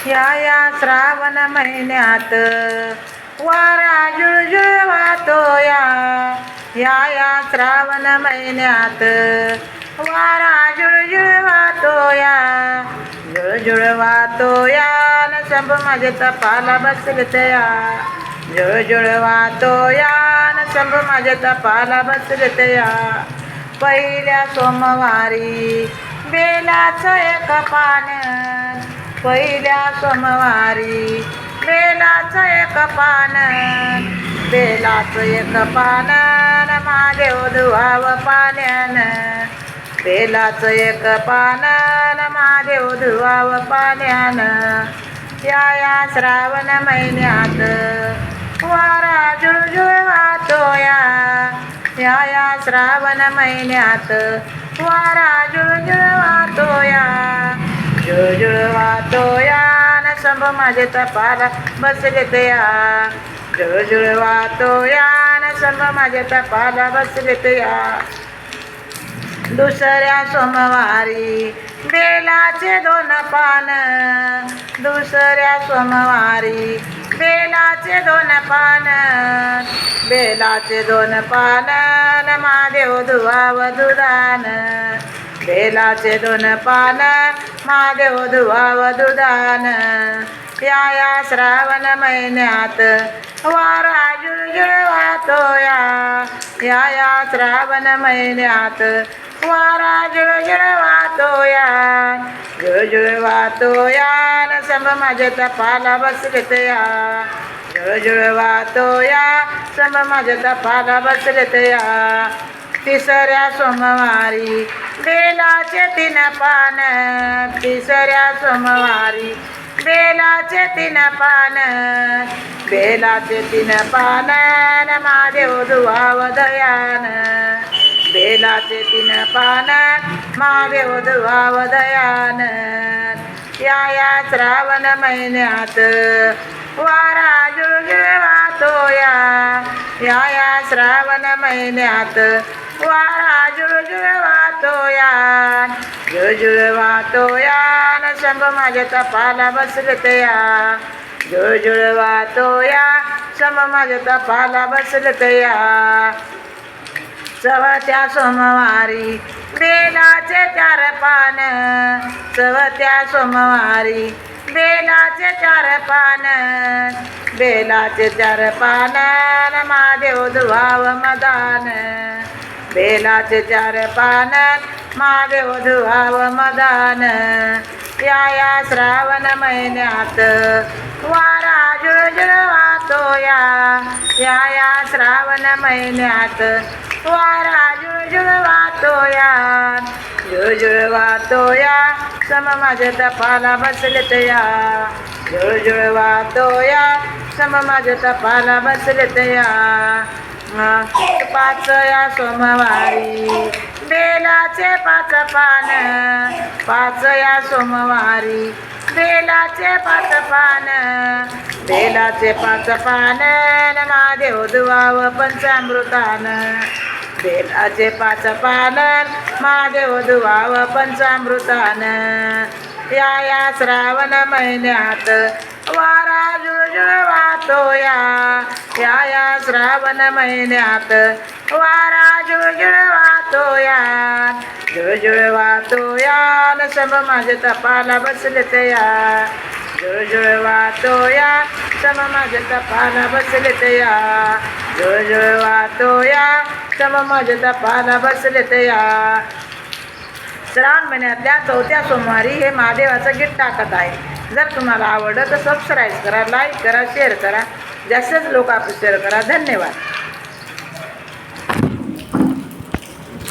या श्रावण महिन्यात वारा जुळजुळ वाहतो या श्रावण महिन्यात वारा जुळजुळ वाहतो जुळजुळ वाहतो न सब माझे तपाला बसलतया जुळजुळ वाहतो न सब माझे तपाला बसलतया पहिल्या सोमवारी बेलाचं एक पान पहिल्या सोमवारी बेलाचं एक पान बेलाचं एक पान महादेव धुवाव पाण्यानं बेलाचं एक पान महादेव धुवाव पाण्यानं या श्रावण महिन्यात वारा जुळजुळ वाहतो या श्रावण महिन्यात वारा जुळजुळ वाहतो जुळजुळ वाहतो न सब माझे तपाला बसलेत जुळजुळ वाहतो न सब माझे तपाला बसलेत दुसऱ्या सोमवारी बेलाचे दोन पान दुसऱ्या सोमवारी बेलाचे दोन पान बेलाचे दोन पान महादेव धुवाव दुधान बेलाचे दोन पान महादेव धुवाव दुधान या श्रावण महिन्यात वारा जुळजुळ वाहतो या श्रावण महिन्यात वारा जुळजुळ वाहतो जुळजुळ वाहतो न सब माझे तपाला बसलेत जुळजुळ वाहतो सब माझे तपाला बसलेत तिसऱ्या सोमवारी बेलाचे तीन पान तिसऱ्या सोमवारी बेलाचे तीन पान बेलाचे तीन पान महादेव धुवाव दयान बेलाचे तीन पान महादेव धुवाव दयान या श्रावण महिन्यात वारा जुळजुळ वाहतो या श्रावण महिन्यात वारा जुळजुळ वाहतो जुळजुळ वाहतो न सब माझे तपाला बसलेत जुळजुळ वाहतो सब माझे तपाला बसलेत चवथ्या सोमवारी बेलाचे चार पान चवथ्या सोमवारी बेलाचे चार पान बेलाचे चार पान महादेव धुवाव मदान बेलाचे चार पान महादेव धुवाव मदान या श्रावण महिन्यात वारा जुळजुळ वाहतो या श्रावण महिन्यात वारा जुळजुळ वाहतो जुळजुळ वाहतो सम माझे तपाला बसलेत जुळजुळ वाहतो सम माझे तपाला बसलेत पाचया सोमवारी बेलाचे पाच पान पाचया सोमवारी बेलाचे पाच पान बेलाचे पाच पान महादेव धुवाव पंचामृतान बेलाचे पाच पान महादेव धुवाव पंचामृतान या श्रावण महिन्यात वारा जुळजुळ वाहतो या श्रावण महिन्यात वारा जुळजुळ वाहतो जुळजुळ वाहतो न सब माझे तपाला बसलेत जुळजुळ वाहतो सब माझे तपाला बसलेत जुळजुळ वाहतो सब माझे तपाला बसलेत श्रावण महिन्यातल्या चौथ्या सोमवारी हे महादेवाचं गीत टाकत आहे. जर तुम्हाला आवडलं तर सबस्क्राईब करा, लाईक करा, शेअर करा, जास्तीत लोक शेअर करा. धन्यवाद.